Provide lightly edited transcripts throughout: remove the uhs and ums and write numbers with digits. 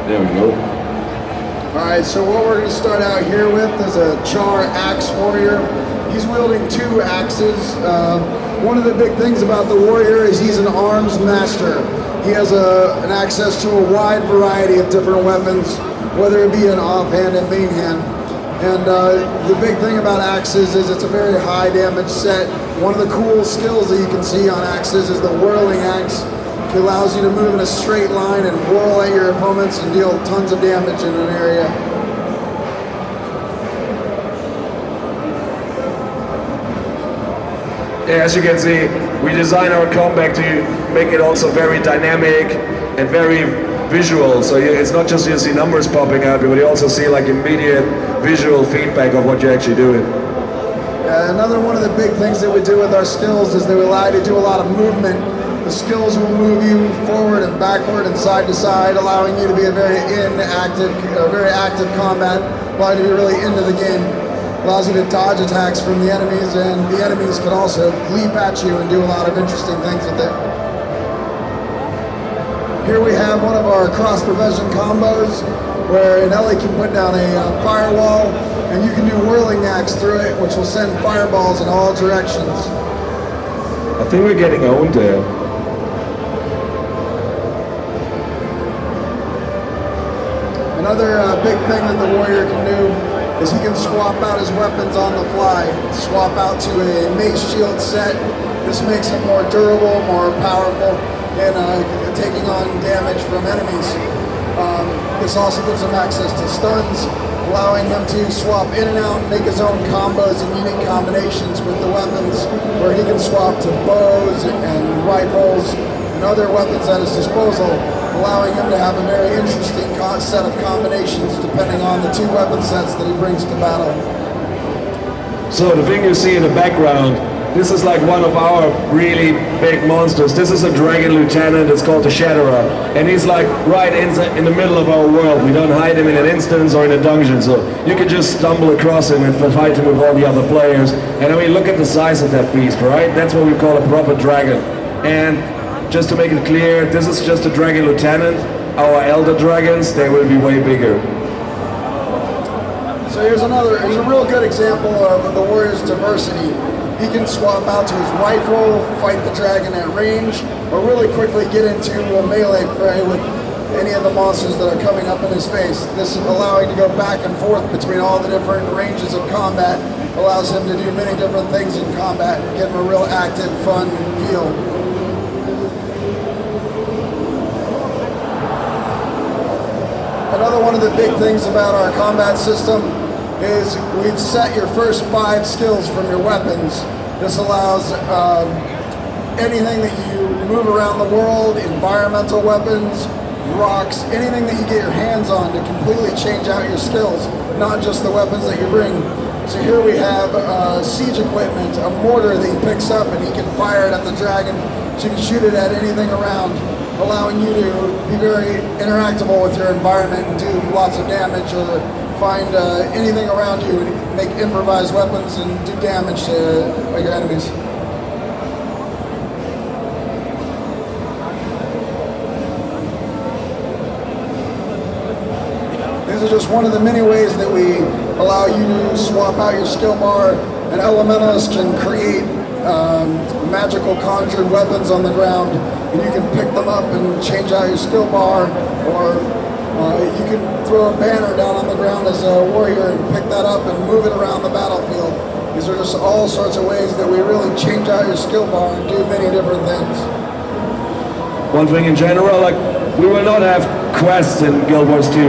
There we go. Alright, so what we're going to start out here with is a Char Axe Warrior. He's wielding 2 axes. One of the big things about the warrior is he's an arms master. He has an access to a wide variety of different weapons, whether it be an offhand and main hand. And the big thing about axes is it's a very high damage set. One of the cool skills that you can see on axes is the whirling axe. It allows you to move in a straight line and whirl at your opponents and deal tons of damage in an area. Yeah, as you can see, we design our combat to make it also very dynamic and very visual. So it's not just you see numbers popping out, but you also see like immediate visual feedback of what you're actually doing. Another one of the big things that we do with our skills is they allow you to do a lot of movement. The skills will move you forward and backward and side to side, allowing you to be a very active combat, allowing you to be really into the game. Allows you to dodge attacks from the enemies, and the enemies can also leap at you and do a lot of interesting things with it. Here we have one of our cross-prevention combos, where an Ellie can put down a firewall, and you can do whirling axe through it, which will send fireballs in all directions. I think we're getting owned there. Another big thing that the warrior can do is he can swap out his weapons on the fly. Swap out to a mace shield set. This makes him more durable, more powerful, and taking on damage from enemies. This also gives him access to stuns, allowing him to swap in and out and make his own combos and unique combinations with the weapons, where he can swap to bows and rifles and other weapons at his disposal, allowing him to have a very interesting set of combinations depending on the 2 weapon sets that he brings to battle. So the thing you see in the background, this is like one of our really big monsters. This is a dragon lieutenant, it's called the Shatterer. And he's like right in the middle of our world. We don't hide him in an instance or in a dungeon. So you can just stumble across him and fight him with all the other players. And I mean, look at the size of that beast, right? That's what we call a proper dragon. And just to make it clear, this is just a dragon lieutenant. Our elder dragons, they will be way bigger. So here's a real good example of the warrior's diversity. He can swap out to his rifle, fight the dragon at range, or really quickly get into a melee fray with any of the monsters that are coming up in his face. This is allowing to go back and forth between all the different ranges of combat, allows him to do many different things in combat, give him a real active, fun feel. Another one of the big things about our combat system is we've set your first 5 skills from your weapons. This allows anything that you move around the world, environmental weapons, rocks, anything that you get your hands on to completely change out your skills, not just the weapons that you bring. So here we have siege equipment, a mortar that he picks up and he can fire it at the dragon, so you can shoot it at anything around, allowing you to be very interactable with your environment and do lots of damage, or find anything around you and make improvised weapons and do damage to your enemies. These are just one of the many ways that we allow you to swap out your skill bar. An elementalist can create magical conjured weapons on the ground, and you can pick them up and change out your skill bar, or you can throw a banner down on the ground as a warrior and pick that up and move it around the battlefield. These are just all sorts of ways that we really change out your skill bar and do many different things. One thing in general, like, we will not have quests in Guild Wars 2.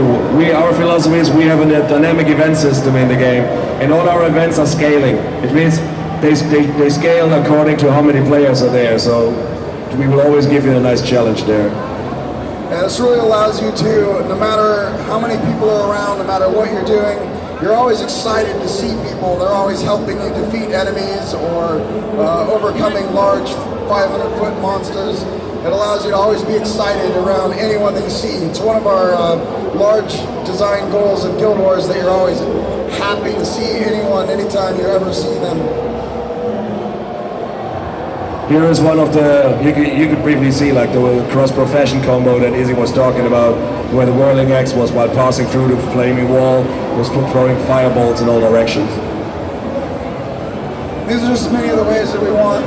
Our philosophy is we have a dynamic event system in the game, and all our events are scaling. It means they scale according to how many players are there, so we will always give you a nice challenge there. And this really allows you to, no matter how many people are around, no matter what you're doing, you're always excited to see people. They're always helping you defeat enemies or overcoming large 500-foot monsters. It allows you to always be excited around anyone that you see. It's one of our large design goals of Guild Wars, that you're always happy to see anyone anytime you ever see them. Here is one of the, you could briefly see like the cross-profession combo that Izzy was talking about, where the whirling X was while passing through the flaming wall, was throwing fireballs in all directions. These are just many of the ways that we want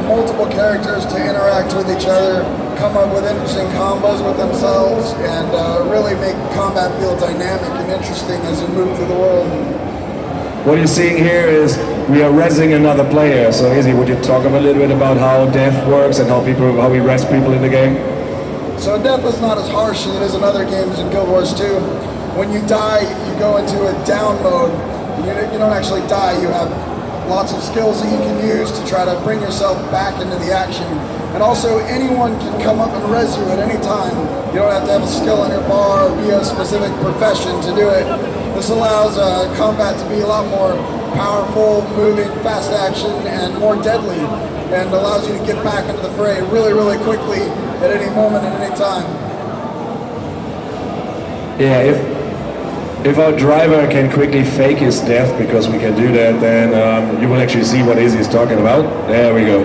multiple characters to interact with each other, come up with interesting combos with themselves, and really make combat feel dynamic and interesting as you move through the world. What you're seeing here is we are resing another player. So Izzy, would you talk a little bit about how death works and how we rest people in the game? So death is not as harsh as it is in other games in Guild Wars 2. When you die, you go into a down mode. You don't actually die, you have lots of skills that you can use to try to bring yourself back into the action. And also, anyone can come up and res you at any time. You don't have to have a skill on your bar or be a specific profession to do it. This allows combat to be a lot more powerful, moving, fast action, and more deadly, and allows you to get back into the fray really, really quickly at any moment, at any time. Yeah, if our driver can quickly fake his death, because we can do that, then you will actually see what Izzy is talking about. There we go.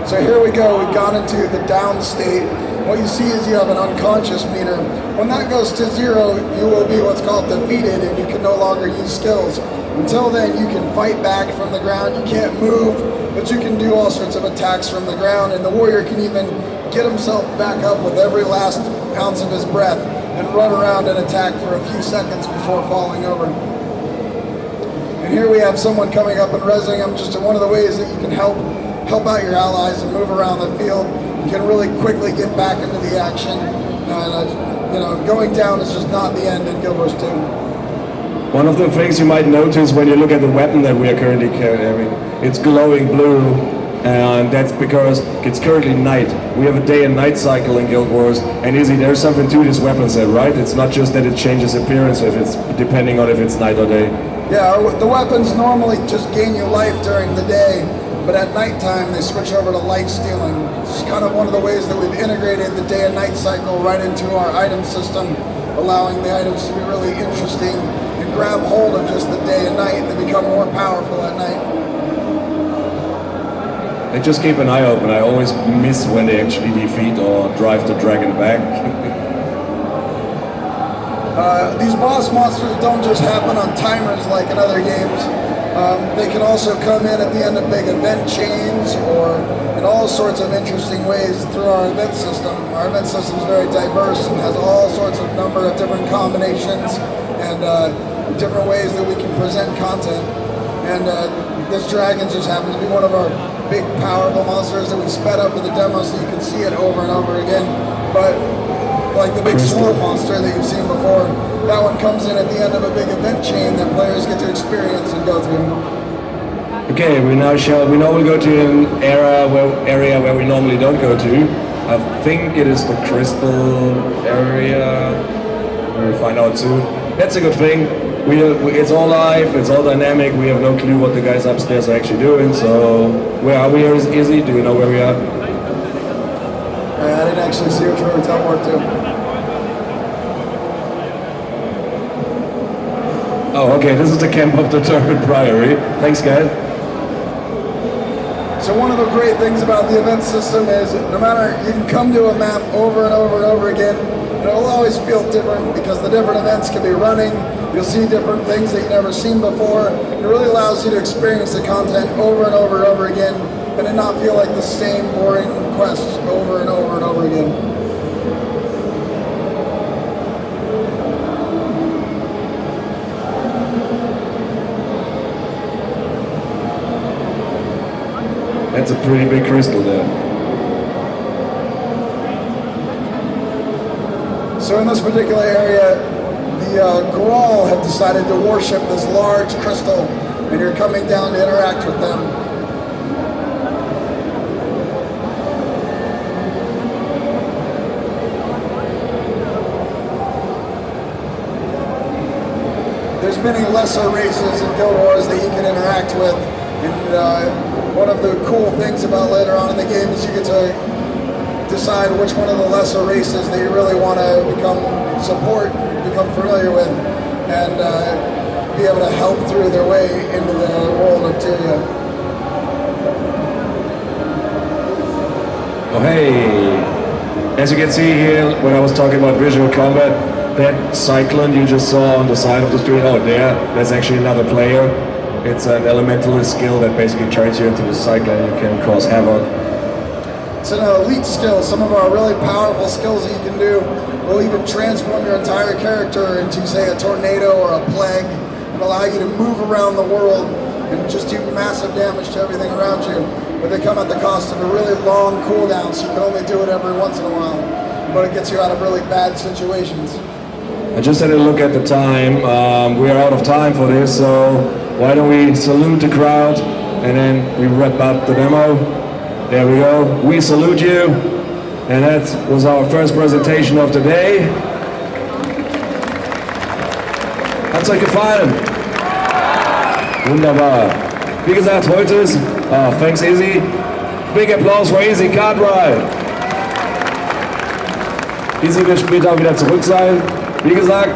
So here we go, we've gone into the down state. What you see is you have an unconscious meter. When that goes to 0, you will be what's called defeated, and you can no longer use skills. Until then, you can fight back from the ground. You can't move, but you can do all sorts of attacks from the ground, and the warrior can even get himself back up with every last ounce of his breath and run around and attack for a few seconds before falling over. And here we have someone coming up and resing him, just one of the ways that you can help out your allies and move around the field. You can really quickly get back into the action. And going down is just not the end in Guild Wars 2. One of the things you might notice when you look at the weapon that we are currently carrying, it's glowing blue, and that's because it's currently night. We have a day and night cycle in Guild Wars, and Izzy, there's something to this weapon set, right? It's not just that it changes appearance if it's depending on if it's night or day. Yeah, the weapons normally just gain you life during the day, but at nighttime they switch over to life stealing. It's kind of one of the ways that we've integrated the day and night cycle right into our item system, allowing the items to be really interesting and grab hold of just the day and night, and they become more powerful at night. I just keep an eye open. I always miss when they actually defeat or drive the dragon back. These boss monsters don't just happen on timers like in other games. They can also come in at the end of big event chains or in all sorts of interesting ways through our event system. Our event system is very diverse and has all sorts of number of different combinations and different ways that we can present content. And this dragon just happens to be one of our big powerful monsters that we sped up in the demo so you can see it over and over again. But like the big swamp monster that you've seen before, that one comes in at the end of a big event chain that players get to experience and go through. Okay, we know we'll go to an area where we normally don't go to. I think it is the crystal area. We'll find out soon. That's a good thing. It's all live, it's all dynamic. We have no clue what the guys upstairs are actually doing. So where are we? Here is Izzy. Do we know where we are? I didn't actually see which way we teleport to. Oh, okay. This is the camp of the Turban Priory. Thanks, guys. So one of the great things about the event system is no matter, you can come to a map over and over and over again, and it'll always feel different because the different events can be running. You'll see different things that you've never seen before. It really allows you to experience the content over and over and over again and it not feel like the same boring quests over and over and over again. That's a pretty big crystal there. So in this particular area, the Grawl have decided to worship this large crystal, and you're coming down to interact with them. There's many lesser races in Guild Wars that you can interact with, and one of the cool things about later on in the game is you get to decide which one of the lesser races that you really want to become familiar with, and be able to help through their way into the world of Tyria. Oh hey! As you can see here, when I was talking about visual combat, that cyclone you just saw on the side of the screen out there, that's actually another player. It's an elementalist skill that basically turns you into the cyclone. You can cause havoc. It's an elite skill. Some of our really powerful skills that you can do will even transform your entire character into, say, a tornado or a plague, and allow you to move around the world and just do massive damage to everything around you. But they come at the cost of a really long cooldown, so you can only do it every once in a while. But it gets you out of really bad situations. I just had a look at the time. We are out of time for this, so why don't we salute the crowd and then we wrap up the demo. There we go. We salute you. And that was our first presentation of the day. Hat's euch gefallen? Wunderbar. Wie gesagt, heute ist, thanks Izzy. Big applause for Izzy Cartwright. Izzy wird später wieder zurück sein. Wie gesagt,